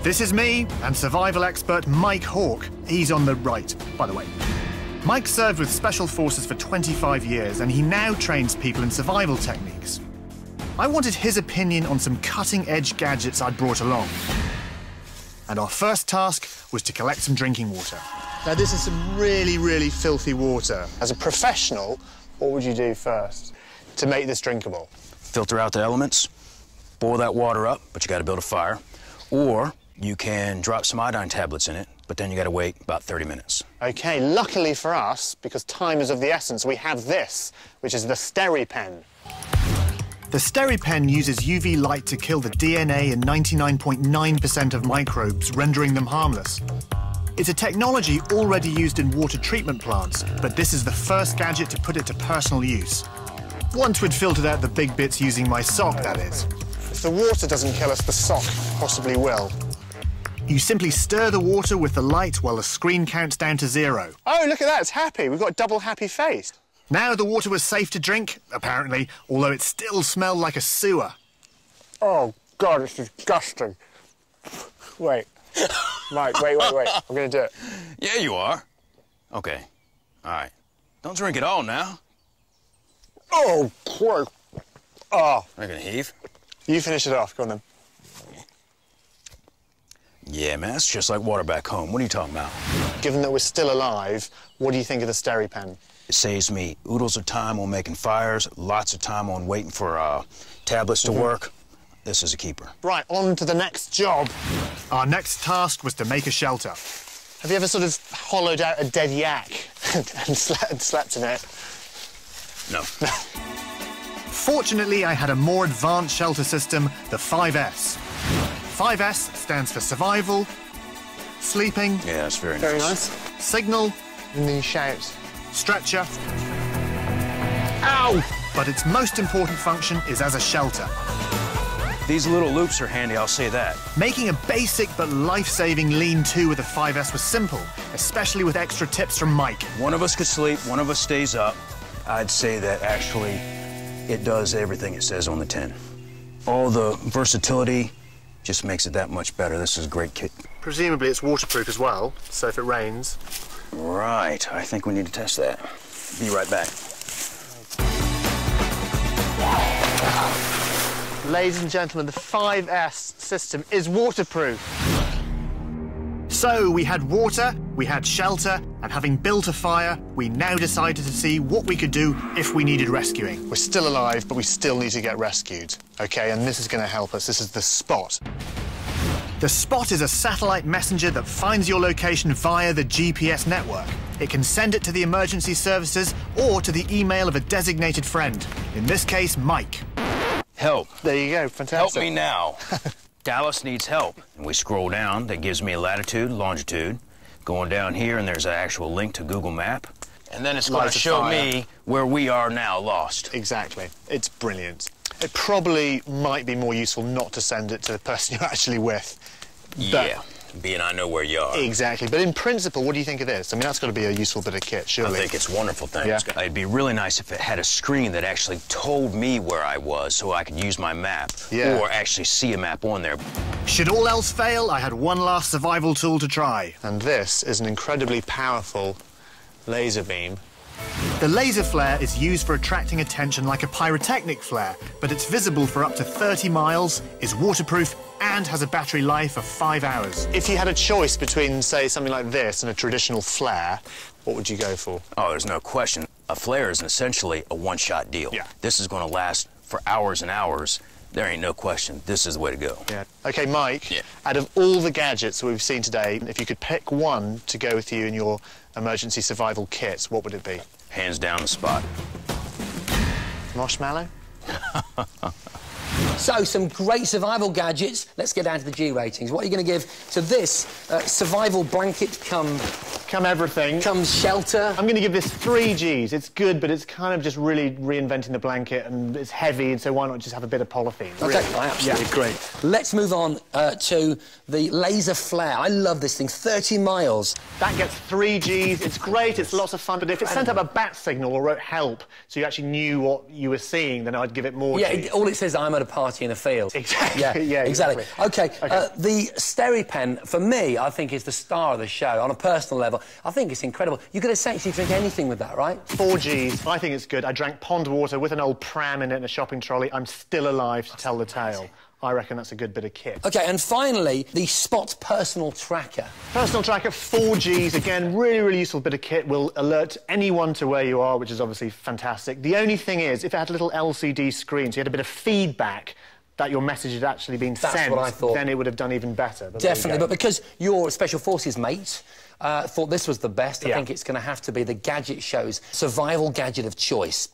This is me and survival expert Mike Hawke. He's on the right, by the way. Mike served with Special Forces for 25 years and he now trains people in survival techniques. I wanted his opinion on some cutting-edge gadgets I'd brought along. And our first task was to collect some drinking water. Now, this is some really, really filthy water. As a professional, what would you do first to make this drinkable? Filter out the elements, boil that water up, but you got to build a fire. Or you can drop some iodine tablets in it, but then you got to wait about 30 minutes. OK, luckily for us, because time is of the essence, we have this, which is the SteriPEN. The SteriPEN uses UV light to kill the DNA in 99.9% of microbes, rendering them harmless. It's a technology already used in water treatment plants, but this is the first gadget to put it to personal use. Once we'd filtered out the big bits using my sock, that is. If the water doesn't kill us, the sock possibly will. You simply stir the water with the light while the screen counts down to 0. Oh, look at that, it's happy. We've got a double happy face. Now the water was safe to drink, apparently, although it still smelled like a sewer. Oh, God, it's disgusting. Wait. Mike, wait. I'm going to do it. Yeah, you are. OK. All right. Don't drink it all now. Oh, Christ. Oh. Are you going to heave? You finish it off. Go on, then. Yeah, man, it's just like water back home. What are you talking about? Given that we're still alive, what do you think of the SteriPEN? It saves me oodles of time on making fires, lots of time on waiting for tablets to work. This is a keeper. Right, on to the next job. Our next task was to make a shelter. Have you ever sort of hollowed out a dead yak and slept in it? No. Fortunately, I had a more advanced shelter system, the 5S. 5S stands for survival, sleeping... Yeah, that's very nice. Very nice. Signal... And then you shout. Stretcher... Ow! But its most important function is as a shelter. These little loops are handy, I'll say that. Making a basic but life-saving lean-to with a 5S was simple, especially with extra tips from Mike. One of us could sleep, one of us stays up. I'd say that actually it does everything it says on the tin. All the versatility just makes it that much better. This is a great kit. Presumably it's waterproof as well, so if it rains... Right, I think we need to test that. Be right back. Ladies and gentlemen, the 5S system is waterproof. So we had water, we had shelter, and having built a fire, we now decided to see what we could do if we needed rescuing. We're still alive, but we still need to get rescued. OK, and this is going to help us. This is the Spot. The Spot is a satellite messenger that finds your location via the GPS network. It can send it to the emergency services or to the email of a designated friend. In this case, Mike. Help. There you go, fantastic. Help me now. Dallas needs help. And we scroll down, that gives me a latitude, longitude. Going down here, and there's an actual link to Google Map. And then it's going to show me where we are now lost. Exactly. It's brilliant. It probably might be more useful not to send it to the person you're actually with. Yeah, being I know where you are. Exactly. But in principle, what do you think of this? I mean, that's got to be a useful bit of kit, surely. I think it's a wonderful thing. Yeah. It'd be really nice if it had a screen that actually told me where I was so I could use my map or actually see a map on there. Should all else fail, I had one last survival tool to try. And this is an incredibly powerful laser beam. The laser flare is used for attracting attention like a pyrotechnic flare, but it's visible for up to 30 miles, is waterproof, and has a battery life of 5 hours. If you had a choice between, say, something like this and a traditional flare, what would you go for? Oh, there's no question. A flare is essentially a one-shot deal. Yeah. This is going to last for hours and hours. There ain't no question. This is the way to go. Yeah. OK, Mike, out of all the gadgets that we've seen today, if you could pick one to go with you in your emergency survival kit, what would it be? Hands down the Spot. Marshmallow? So, some great survival gadgets. Let's get down to the G ratings. What are you going to give to this survival blanket cum come everything. Comes shelter. I'm going to give this 3 Gs. It's good, but it's kind of just really reinventing the blanket, and it's heavy, and so why not just have a bit of polythene? Okay, really. absolutely great. Let's move on to the laser flare. I love this thing, 30 miles. That gets 3 Gs. It's great, it's lots of fun, but if it sent up a bat signal or wrote help, so you actually knew what you were seeing, then I'd give it more Gs. All it says, I'm at a party in a field. Exactly. Yeah, exactly. Okay, the SteriPEN, for me, I think is the star of the show. On a personal level, I think it's incredible. You could essentially drink anything with that, right? 4 Gs. I think it's good. I drank pond water with an old pram in it and a shopping trolley. I'm still alive to tell the tale. I reckon that's a good bit of kit. OK, and finally, the Spot Personal Tracker. Personal Tracker, 4 Gs. Again, really useful bit of kit. Will alert anyone to where you are, which is obviously fantastic. The only thing is, if it had a little LCD screen, so you had a bit of feedback that your message had actually been sent, what I thought. Then it would have done even better. But definitely, but because you're a Special Forces mate, thought this was the best, I Yeah. think it's going to have to be the Gadget Show's survival gadget of choice.